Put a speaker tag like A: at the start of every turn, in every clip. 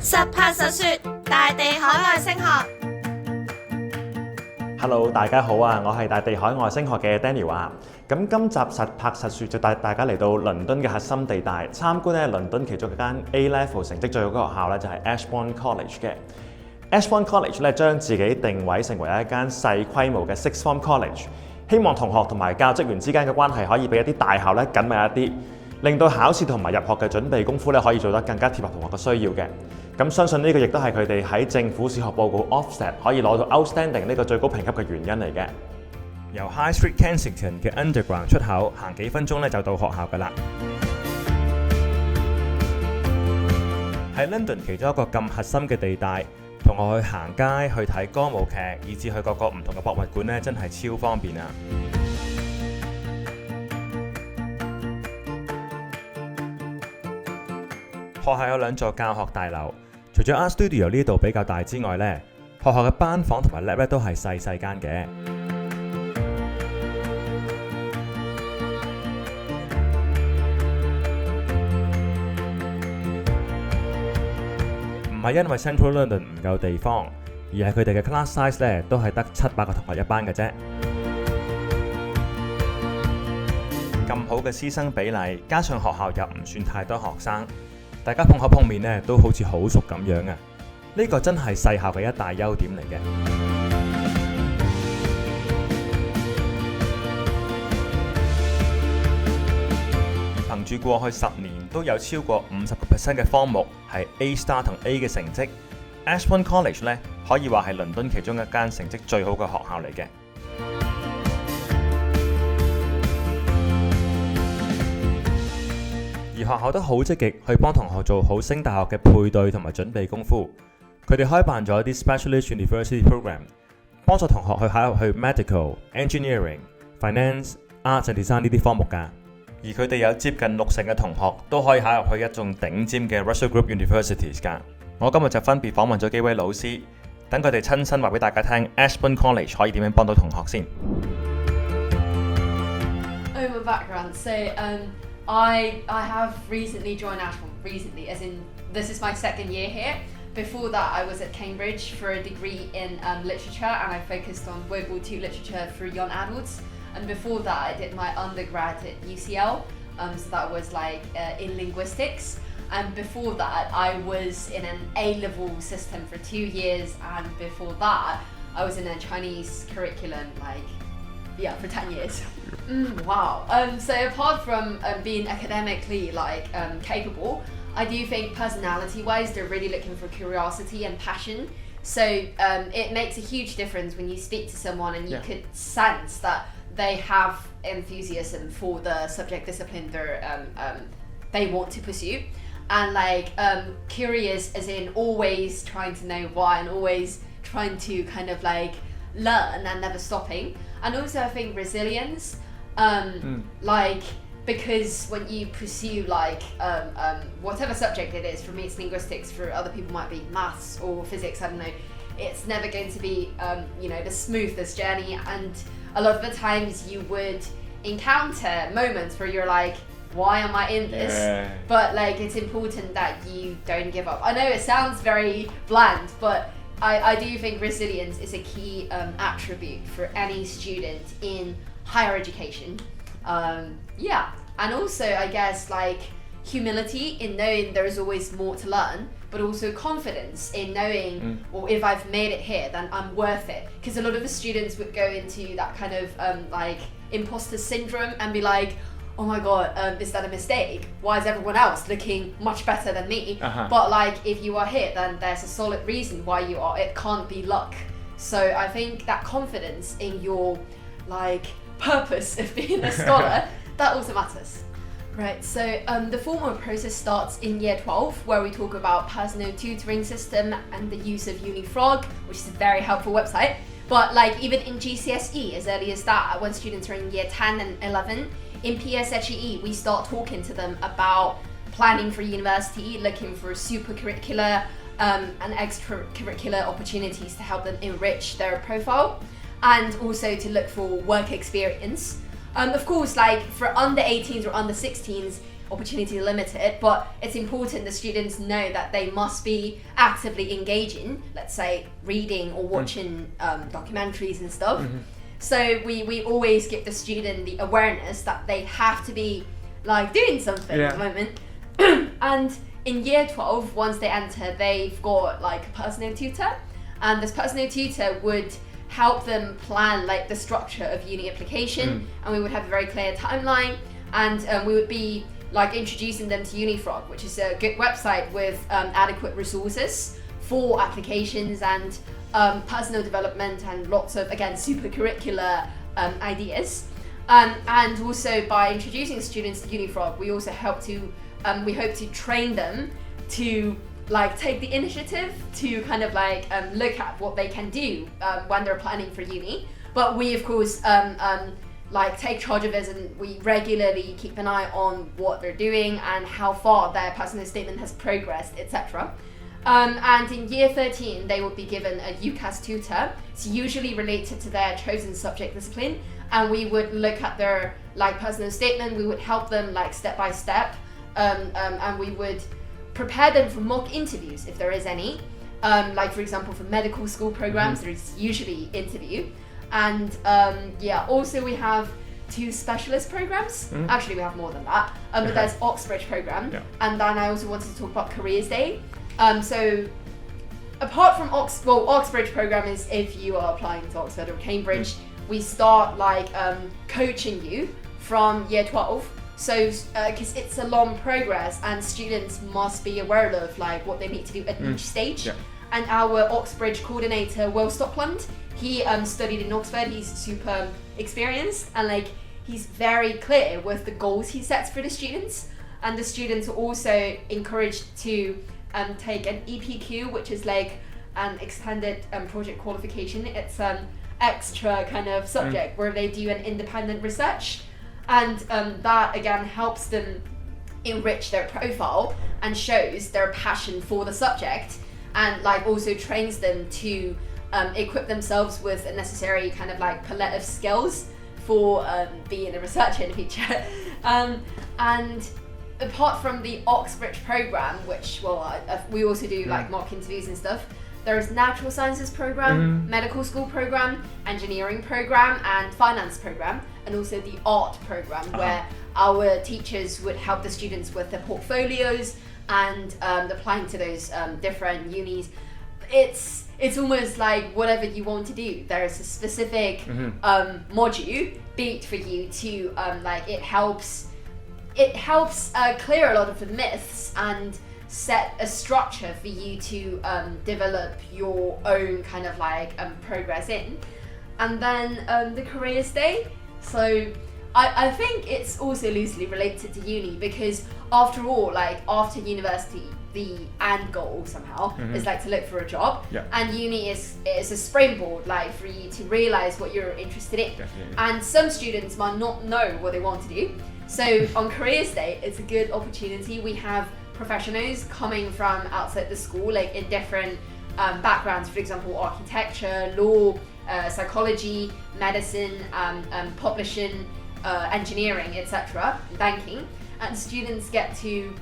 A: 實拍實說，大地海外升學。
B: Hello， 大家好啊！我係大地海外升學嘅 Daniel 啊。咁今集實拍實說就帶大家嚟到倫敦嘅核心地帶，參觀咧倫敦其中一間 A-Level 成績最好嘅學校咧，就係 Ashbourne College 嘅。Ashbourne College 咧將自己定位成為一間細規模嘅 Sixth Form College， 希望同學同埋教職員之間嘅關係可以比一啲大校咧緊密一啲，令到考試同埋入學嘅準備功夫咧可以做得更加貼合同學嘅需要嘅。咁相信呢個亦都係佢哋喺政府試學報告 Offset 可以攞到 Outstanding 呢個最高評級嘅原因嚟嘅。由 High Street Kensington 嘅 Underground 出口行幾分鐘咧就到學校㗎啦。喺 London 其中一個咁核心嘅地帶，同我去行街、去睇歌舞劇，以至去各個唔同嘅博物館咧，真係超方便啊！學校有兩座教學大樓，除咗 Art Studio 呢度比較大之外咧，學校嘅班房同埋 lab 咧都係細細間嘅。唔係因為 Central London 唔夠地方，而係佢哋嘅 class size 咧都係得700個同學一班嘅啫。咁好嘅師生比例，加上學校又唔算太多學生，大家碰口碰面咧都好似好熟咁樣啊！呢個真係細校嘅一大優點嚟嘅。憑住過去10年都有超過50% 嘅科目係 A Star 同 A 嘅成績 ，Ashbourne College 咧可以話係倫敦其中一間成績最好嘅學校嚟嘅。而學校都好積極去幫同學做好升大學嘅配對同埋準備功夫。佢哋開辦咗一啲 Specialist University Program， 幫助同學去考入去 Medical、Engineering、Finance、Arts and Design 呢啲科目㗎。而佢哋有接近60%嘅同學都可以考入去一眾頂尖嘅 Russell Group Universities 㗎。我今日就分別訪問咗幾位老師，等佢哋親身話俾大家聽 Ashbourne College 可以點樣幫到同學先。
C: My background, so I have recently joined Ashbourne, recently, as in this is my second year here. Before that, I was at Cambridge for a degree in literature, and I focused on World War II literature for young adults. And before that, I did my undergrad at UCL, so that was like in linguistics. And before that, I was in an A-level system for 2 years, and before that, I was in a Chinese curriculum, for 10 years. Wow. So apart from being academically capable, I do think personality-wise, they're really looking for curiosity and passion. So it makes a huge difference when you speak to someone and you could sense that they have enthusiasm for the subject discipline they want to pursue. And curious as in always trying to know why and always trying to kind of learn and never stopping. And also I think resilience, because when you pursue whatever subject it is, for me it's linguistics, for other people might be maths or physics, I don't know, it's never going to be the smoothest journey, and a lot of the times you would encounter moments where you're like, why am I in this? But it's important that you don't give up. I know it sounds very bland, but I do think resilience is a key attribute for any student in higher education. And also I guess humility in knowing there is always more to learn, but also confidence in knowing, well, if I've made it here, then I'm worth it. Because a lot of the students would go into that kind of imposter syndrome and be like, oh my god, is that a mistake? Why is everyone else looking much better than me? But if you are here, then there's a solid reason why you are. It can't be luck. So I think that confidence in your purpose of being a scholar, that also matters. Right, so the formal process starts in year 12, where we talk about personal tutoring system and the use of UniFrog, which is a very helpful website. But even in GCSE, as early as that, when students are in year 10 and 11, in PSHE, we start talking to them about planning for university, looking for super curricular and extracurricular opportunities to help them enrich their profile, and also to look for work experience. Of course, for under 18s or under 16s, opportunities are limited, but it's important the students know that they must be actively engaging, let's say reading or watching documentaries and stuff. So we always give the student the awareness that they have to be like doing something at the moment. And in year 12, once they enter, they've got like a personal tutor, and this personal tutor would help them plan like the structure of uni application, and we would have a very clear timeline, and we would be like introducing them to Unifrog, which is a good website with adequate resources for applications and personal development and lots of, again, super curricular ideas. And also by introducing students to Unifrog, we also hope to train them to like take the initiative to kind of like look at what they can do when they're planning for uni. But we of course like take charge of it, and we regularly keep an eye on what they're doing and how far their personal statement has progressed, etc. And in year 13, they will be given a UCAS tutor. It's usually related to their chosen subject discipline, and we would look at their like personal statement. We would help them like step by step, and we would prepare them for mock interviews if there is any. Like for example, for medical school programs, there is usually interview. And also we have 2 specialist programs. Actually, we have more than that. But there's Oxbridge program, and then I also wanted to talk about Careers Day. So apart from Oxbridge program is if you are applying to Oxford or Cambridge, we start like coaching you from year 12. So because it's a long progress and students must be aware of like what they need to do at each stage. And our Oxbridge coordinator, Will Stockland, he studied in Oxford. He's super experienced, and like he's very clear with the goals he sets for the students. And the students are also encouraged to take an EPQ, which is like an extended project qualification. It's an extra kind of subject where they do an independent research, and that again helps them enrich their profile and shows their passion for the subject, and like also trains them to equip themselves with a necessary kind of like palette of skills for being a researcher in the future. And apart from the Oxbridge program, which we also do like mock interviews and stuff, there's natural sciences program, medical school program, engineering program, and finance program, and also the art program, where our teachers would help the students with their portfolios and applying to those different unis. It's almost like whatever you want to do. There's a specific module built for you to like it helps clear a lot of the myths and set a structure for you to develop your own kind of like progress in. And then the Careers Day. So I think it's also loosely related to uni, because after all, like after university, the end goal somehow is like to look for a job, and uni is a springboard like for you to realize what you're interested in. And some students might not know what they want to do, so on Careers Day it's a good opportunity. We have professionals coming from outside the school, like in different backgrounds, for example architecture, law, psychology, medicine, publishing, engineering, etc., banking, and students get to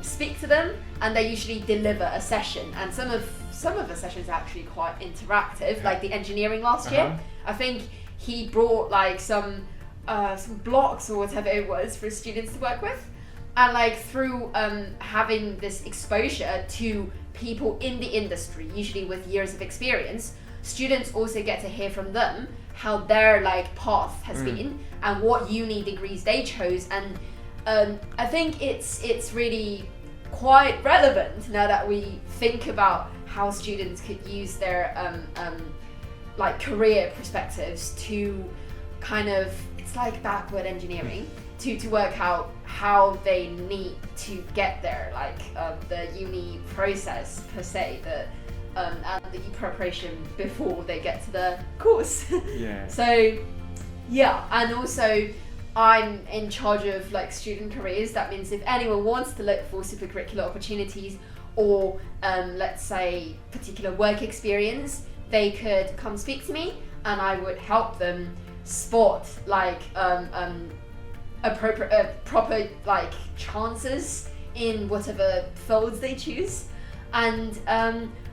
C: speak to them, and they usually deliver a session, and some of the sessions are actually quite interactive, like the engineering last year. I think he brought like some blocks or whatever it was for students to work with, and like through having this exposure to people in the industry, usually with years of experience, students also get to hear from them how their like path has been and what uni degrees they chose. And I think it's really quite relevant now that we think about how students could use their like career perspectives to kind of, it's like backward engineering to work out how they need to get there, like the uni process per se, and the preparation before they get to the course. So yeah, and also I'm in charge of like student careers. That means if anyone wants to look for super curricular opportunities or let's say particular work experience, they could come speak to me and I would help them spot like proper like chances in whatever fields they choose. And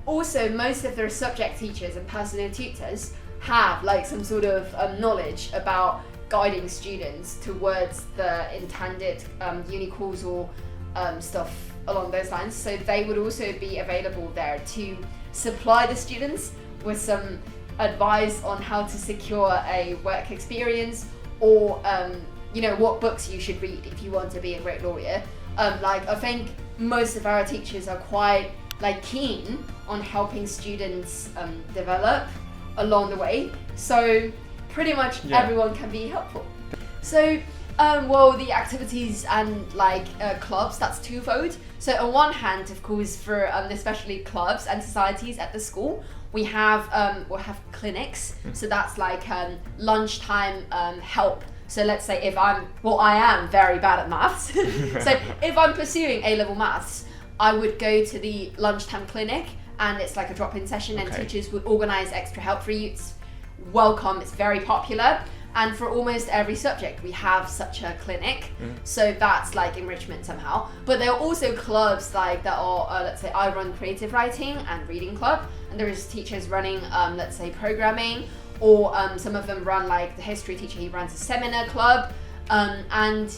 C: also most of their subject teachers and personal tutors have like some sort of knowledge about guiding students towards the intended uni course or stuff along those lines. So they would also be available there to supply the students with some advice on how to secure a work experience, or what books you should read if you want to be a great lawyer. Like I think most of our teachers are quite like keen on helping students develop along the way. So pretty much everyone can be helpful. So the activities and like clubs, that's twofold. So on one hand, of course, for especially clubs and societies at the school, we'll have clinics. So that's like lunchtime help. So let's say if I am very bad at maths. So if I'm pursuing A-level maths, I would go to the lunchtime clinic, and it's like a drop-in session, and teachers would organize extra help for you. It's welcome, it's very popular. And for almost every subject, we have such a clinic. So that's like enrichment somehow. But there are also clubs like that are, let's say I run creative writing and reading club. And there's teachers running, let's say programming, or some of them run like the history teacher, he runs a seminar club. And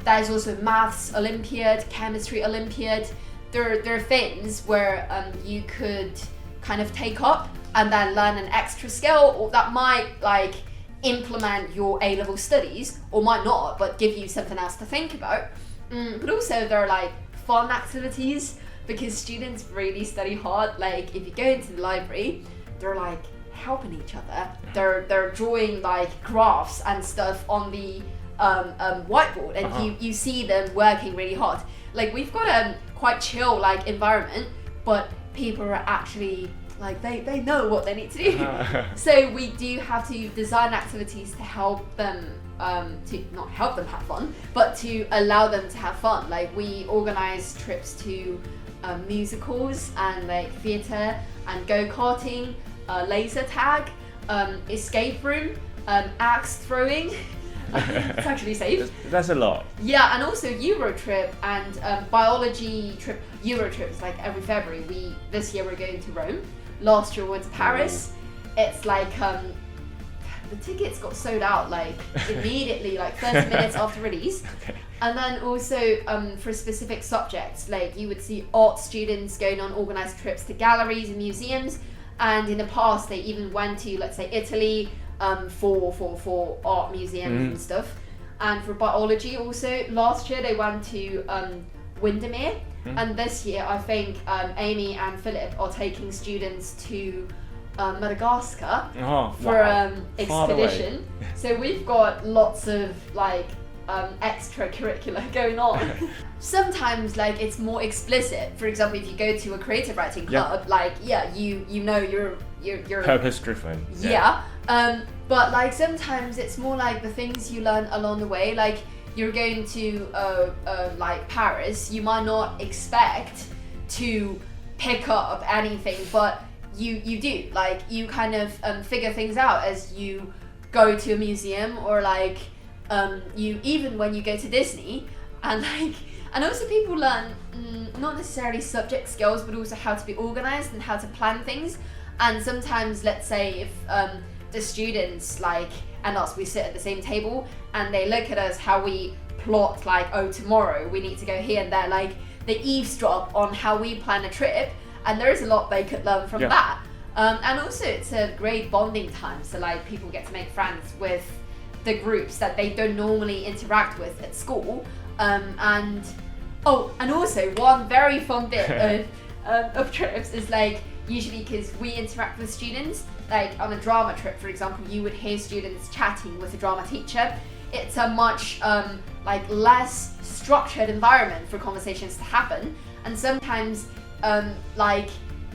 C: there's also maths Olympiad, chemistry Olympiad. There are things where you could kind of take up and then learn an extra skill, or that might like implement your A-level studies, or might not, but give you something else to think about. But also there are like fun activities, because students really study hard. Like if you go into the library, they're like helping each other. They're drawing like graphs and stuff on the whiteboard, and you see them working really hard. Like we've got a quite chill like environment, but people are actually like they know what they need to do. So we do have to design activities to help them, to not help them have fun, but to allow them to have fun. Like we organize trips to musicals and like theatre and go-karting, laser tag, escape room, axe throwing. It's actually safe.
B: That's a lot.
C: Yeah, and also Euro trip and biology trip. Euro trips like every February. This year we're going to Rome. Last year we went to Paris. It's like the tickets got sold out like immediately, like 30 minutes after release. And then also for specific subjects, like you would see art students going on organized trips to galleries and museums. And in the past they even went to, let's say, Italy for art museums and stuff. And for biology also, last year they went to Windermere. And this year I think Amy and Philip are taking students to Madagascar for expedition. So we've got lots of like extracurricular going on. Sometimes like it's more explicit. For example, if you go to a creative writing club, like you know you're
B: purpose driven.
C: But like sometimes it's more like the things you learn along the way. Like you're going to like Paris, you might not expect to pick up anything, but you do. Like you kind of figure things out as you go to a museum, or like you even when you go to Disney, and like, and also people learn not necessarily subject skills, but also how to be organized and how to plan things. And sometimes, let's say if the students like and us, we sit at the same table and they look at us how we plot, like, oh, tomorrow we need to go here and there, like they eavesdrop on how we plan a trip, and there is a lot they could learn from that. And also it's a great bonding time, so like people get to make friends with the groups that they don't normally interact with at school. And also one very fun bit of trips is like, usually because we interact with students, like on a drama trip, for example, you would hear students chatting with a drama teacher. It's a much like less structured environment for conversations to happen, and sometimes like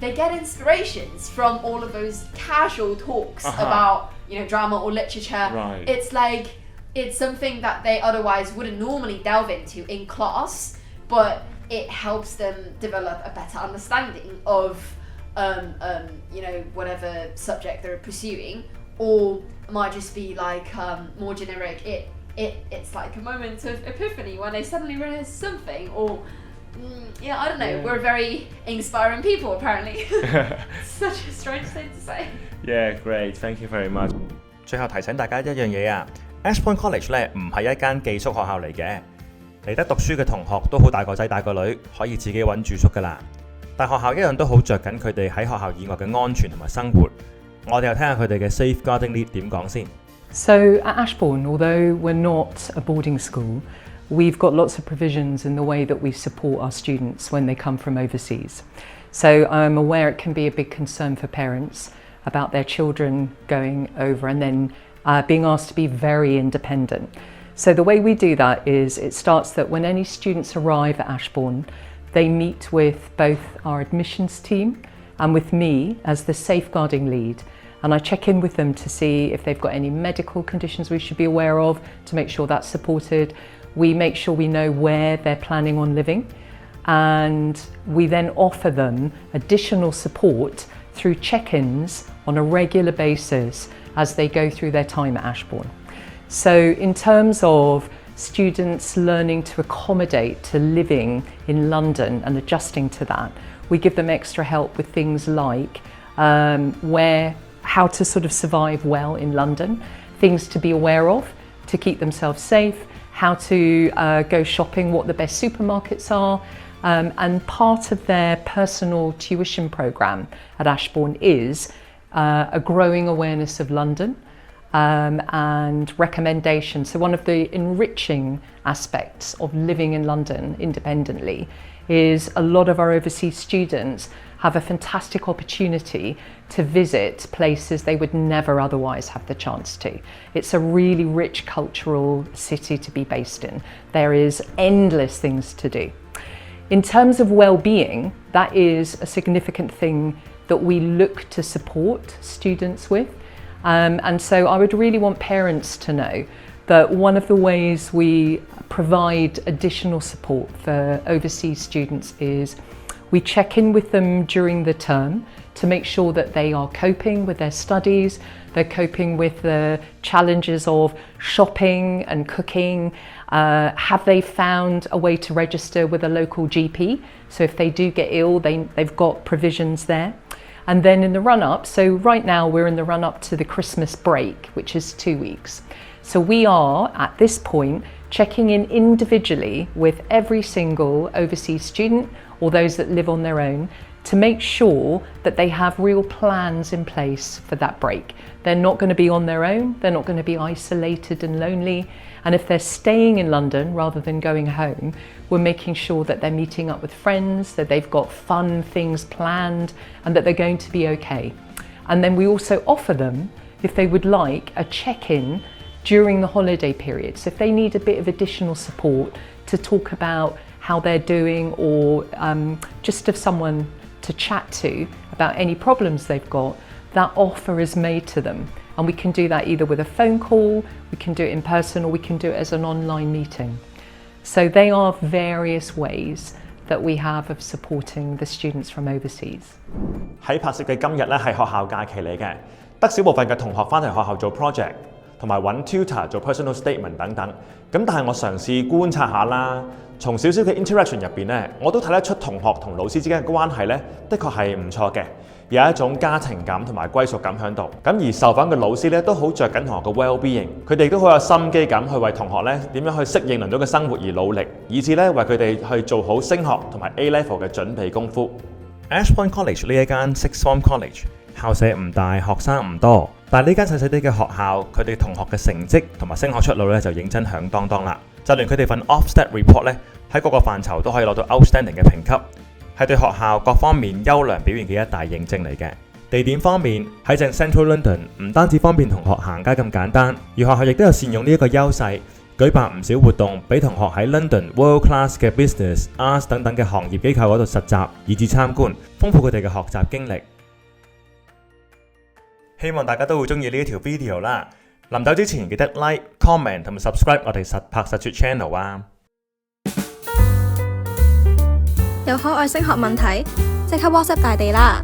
C: they get inspirations from all of those casual talks about, you know, drama or literature.
B: Right.
C: It's like it's something that they otherwise wouldn't normally delve into in class, but it helps them develop a better understanding of you know, whatever subject they're pursuing. Or it might just be like more generic. it's like a moment of epiphany when they suddenly realize something, or yeah, I don't know. We're very inspiring people, apparently. Such a strange thing to say.
B: Yeah, great. Thank you very much. 最後提醒大家一樣嘢啊 ，Ashbourne College 咧唔係一間寄宿學校嚟嘅，嚟得讀書嘅同學都好大個仔大個女，可以自己揾住宿噶啦。但學校一樣都好着緊佢哋喺學校以外嘅安全同埋生活。我哋又聽下佢哋嘅 safeguarding lead 點講先。
D: So at Ashbourne, although we're not a boarding school, we've got lots of provisions in the way that we support our students when they come from overseas. So I'm aware it can be a big concern for parents about their children going over and then being asked to be very independent. So the way we do that is it starts that when any students arrive at Ashbourne, they meet with both our admissions team and with me as the safeguarding lead. And I check in with them to see if they've got any medical conditions we should be aware of, to make sure that's supported. We make sure we know where they're planning on living, and we then offer them additional support through check-ins on a regular basis as they go through their time at Ashbourne. So in terms of students learning to accommodate to living in London and adjusting to that, we give them extra help with things like how to sort of survive well in London, things to be aware of to keep themselves safe, how to go shopping, what the best supermarkets are, and part of their personal tuition programme at Ashbourne is a growing awareness of London and recommendations. So one of the enriching aspects of living in London independently is a lot of our overseas students have a fantastic opportunity to visit places they would never otherwise have the chance to. It's a really rich cultural city to be based in. There is endless things to do. In terms of well-being, that is a significant thing that we look to support students with. And so I would really want parents to know that one of the ways we provide additional support for overseas students is we check in with them during the term to make sure that they are coping with their studies, they're coping with the challenges of shopping and cooking. Have they found a way to register with a local GP? So if they do get ill, they've got provisions there. And then in the run-up, so right now we're in the run-up to the Christmas break, which is 2 weeks. So we are, at this point, checking in individually with every single overseas student or those that live on their own to make sure that they have real plans in place for that break. They're not going to be on their own, they're not going to be isolated and lonely. And if they're staying in London rather than going home, we're making sure that they're meeting up with friends, that they've got fun things planned, and that they're going to be okay. And then we also offer them, if they would like, a check-in during the holiday period. So if they need a bit of additional support to talk about how they're doing, or just have someone to chat to about any problems they've got, that offer is made to them. And we can do that either with a phone call, we can do it in person, or we can do it as an online meeting. So they are various ways that we have of supporting the students from overseas.
B: 喺拍攝嘅今日咧係學校假期嚟嘅，得少部分嘅同學翻嚟學校做 project， 同埋揾 tutor 做 personal statement 等等。咁但係我嘗試觀察下啦，從少少嘅 interaction 入邊咧，我都睇得出同學同老師之間嘅關係咧，的確係唔錯嘅。有一種家情感同埋歸屬感喺度。咁而受訪嘅老師咧都好着緊同學嘅 well-being， 佢哋都好有心機咁去為同學咧點樣去適應倫敦嘅生活而努力，以至咧為佢哋去做好升學同埋 A-Level 嘅準備功夫。Ashbourne College 呢一間 Sixth Form College， 校舍唔大，學生唔多，但係呢間細細啲嘅學校，佢哋同學嘅成績同埋升學出路咧就認真響當當啦。就連佢哋份 Ofsted Report 咧喺各個範疇都可以攞到 Outstanding 嘅評級。係對學校各方面優良表現嘅一大認證嚟嘅。地點方面喺正 Central London， 唔單止方便同學行街咁簡單，而學校亦都有善用呢一個優勢，舉辦唔少活動，俾同學喺 London World Class 嘅 Business、Arts 等等嘅行業機構嗰度實習，以至參觀，豐富佢哋嘅學習經歷。希望大家都會中意呢一條 video 啦。臨走之前記得 like、comment 同埋 subscribe 我哋實拍實說 channel 啊！
A: 有海外升學問題，即刻 WhatsApp 大地啦！